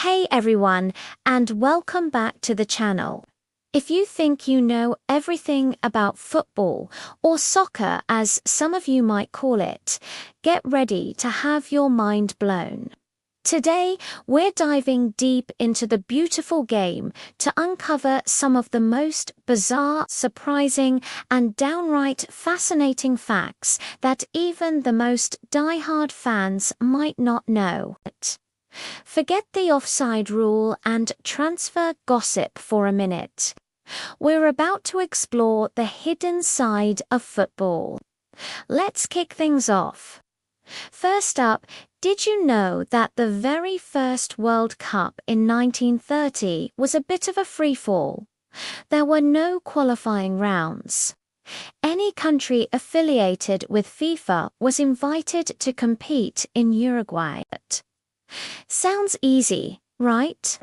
Hey everyone, and welcome back to the channel. If you think you know everything about football, or soccer as some of you might call it, get ready to have your mind blown. Today, we're diving deep into the beautiful game to uncover some of the most bizarre, surprising, and downright fascinating facts that even the most die-hard fans might not know. Forget the offside rule and transfer gossip for a minute. We're about to explore the hidden side of football. Let's kick things off. First up, did you know that the very first World Cup in 1930 was a bit of a free-fall? There were no qualifying rounds. Any country affiliated with FIFA was invited to compete in Uruguay. Sounds easy, right?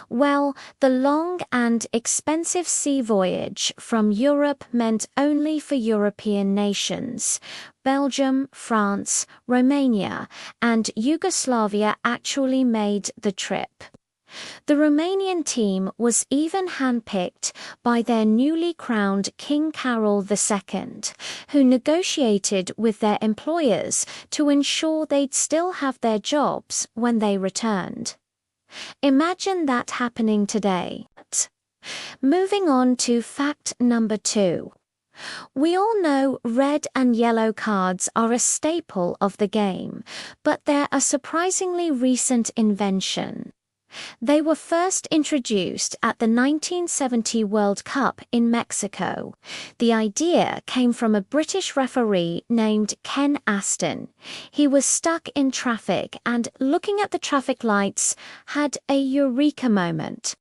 Well, the long and expensive sea voyage from Europe meant only for European nations. Belgium, France, Romania, and Yugoslavia actually made the trip. The Romanian team was even handpicked by their newly crowned King Carol II, who negotiated with their employers to ensure they'd still have their jobs when they returned. Imagine that happening today. Moving on to fact number 2. We all know red and yellow cards are a staple of the game, but they're a surprisingly recent invention. They were first introduced at the 1970 World Cup in Mexico. The idea came from a British referee named Ken Aston. He was stuck in traffic and, looking at the traffic lights, had a eureka moment.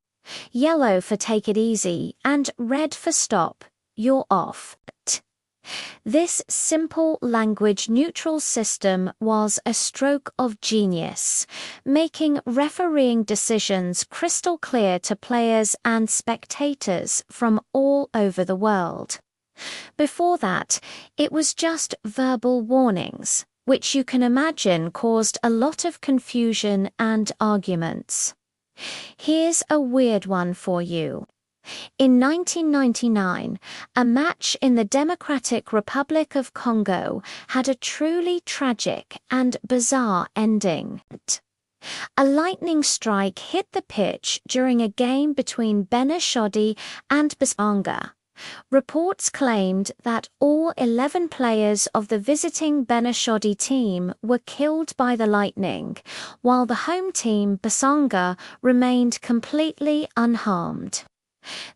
Yellow for take it easy and red for stop. You're off. This simple language-neutral system was a stroke of genius, making refereeing decisions crystal clear to players and spectators from all over the world. Before that, it was just verbal warnings, which you can imagine caused a lot of confusion and arguments. Here's a weird one for you. In 1999, a match in the Democratic Republic of Congo had a truly tragic and bizarre ending. A lightning strike hit the pitch during a game between Beneshodi and Basanga. Reports claimed that all 11 players of the visiting Beneshodi team were killed by the lightning, while the home team Basanga remained completely unharmed.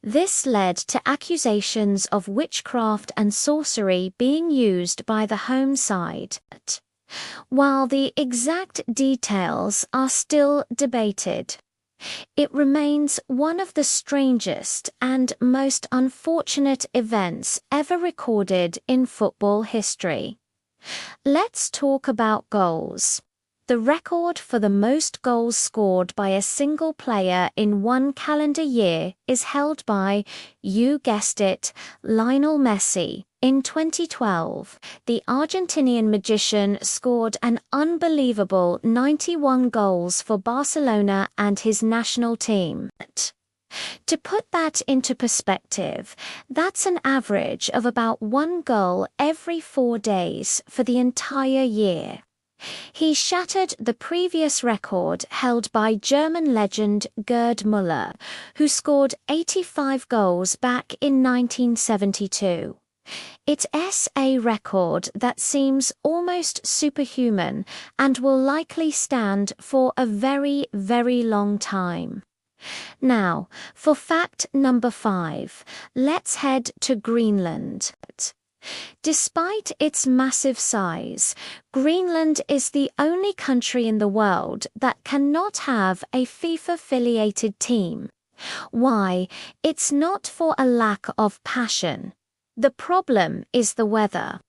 This led to accusations of witchcraft and sorcery being used by the home side. While the exact details are still debated, it remains one of the strangest and most unfortunate events ever recorded in football history. Let's talk about goals. The record for the most goals scored by a single player in one calendar year is held by, you guessed it, Lionel Messi. In 2012, the Argentinian magician scored an unbelievable 91 goals for Barcelona and his national team. To put that into perspective, that's an average of about 1 goal every 4 days for the entire year. He shattered the previous record held by German legend Gerd Müller, who scored 85 goals back in 1972. It's a record that seems almost superhuman and will likely stand for a very, very long time. Now, for fact number 5, let's head to Greenland. Despite its massive size, Greenland is the only country in the world that cannot have a FIFA-affiliated team. Why? It's not for a lack of passion. The problem is the weather.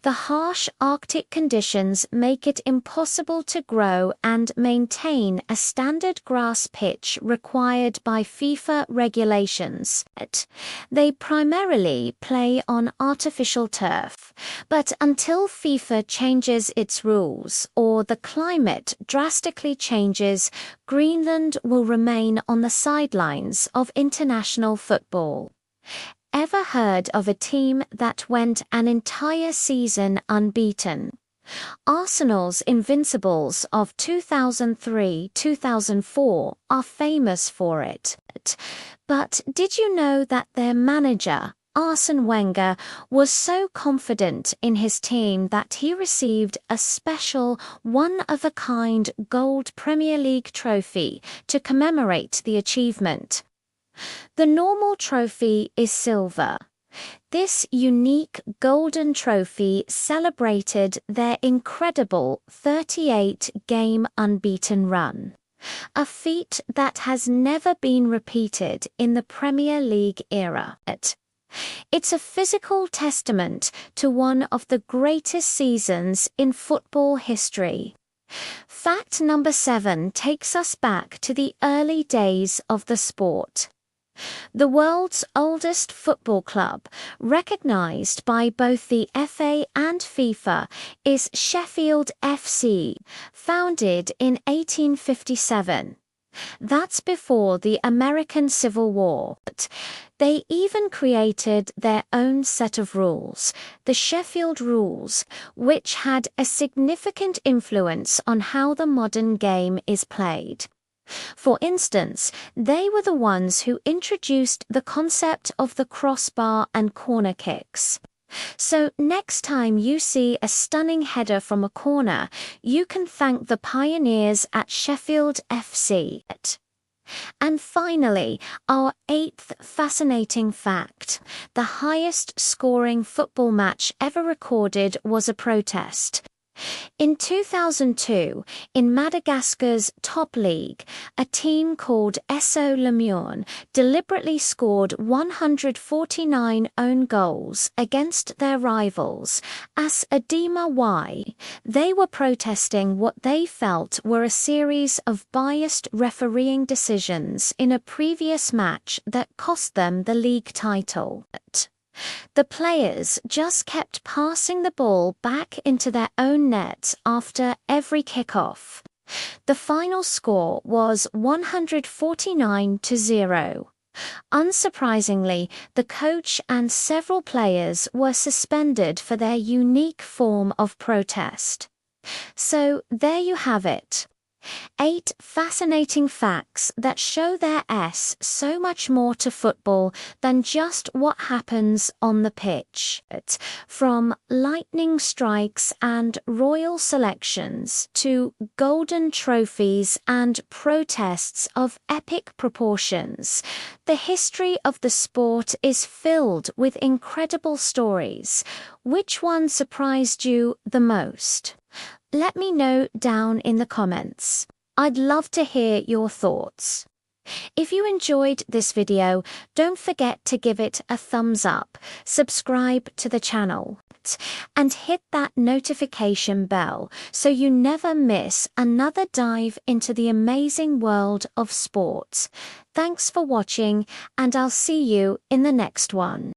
The harsh Arctic conditions make it impossible to grow and maintain a standard grass pitch required by FIFA regulations. They primarily play on artificial turf, but until FIFA changes its rules or the climate drastically changes, Greenland will remain on the sidelines of international football. Ever heard of a team that went an entire season unbeaten? Arsenal's Invincibles of 2003-2004 are famous for it. But did you know that their manager, Arsene Wenger, was so confident in his team that he received a special one-of-a-kind gold Premier League trophy to commemorate the achievement? The normal trophy is silver. This unique golden trophy celebrated their incredible 38-game unbeaten run, a feat that has never been repeated in the Premier League era. It's a physical testament to one of the greatest seasons in football history. Fact number 7 takes us back to the early days of the sport. The world's oldest football club, recognized by both the FA and FIFA, is Sheffield FC, founded in 1857. That's before the American Civil War. They even created their own set of rules, the Sheffield Rules, which had a significant influence on how the modern game is played. For instance, they were the ones who introduced the concept of the crossbar and corner kicks. So next time you see a stunning header from a corner, you can thank the pioneers at Sheffield FC. And finally, our 8th fascinating fact. The highest scoring football match ever recorded was a protest. In 2002, in Madagascar's top league, a team called SO Lemurne deliberately scored 149 own goals against their rivals, AS Adema Y. They were protesting what they felt were a series of biased refereeing decisions in a previous match that cost them the league title. The players just kept passing the ball back into their own net after every kickoff. The final score was 149-0. Unsurprisingly, the coach and several players were suspended for their unique form of protest. So there you have it. 8 fascinating facts that show there is so much more to football than just what happens on the pitch. From lightning strikes and royal selections to golden trophies and protests of epic proportions, the history of the sport is filled with incredible stories. Which one surprised you the most? Let me know down in the comments. I'd love to hear your thoughts. If you enjoyed this video, don't forget to give it a thumbs up, subscribe to the channel, and hit that notification bell so you never miss another dive into the amazing world of sports. Thanks for watching, and I'll see you in the next one.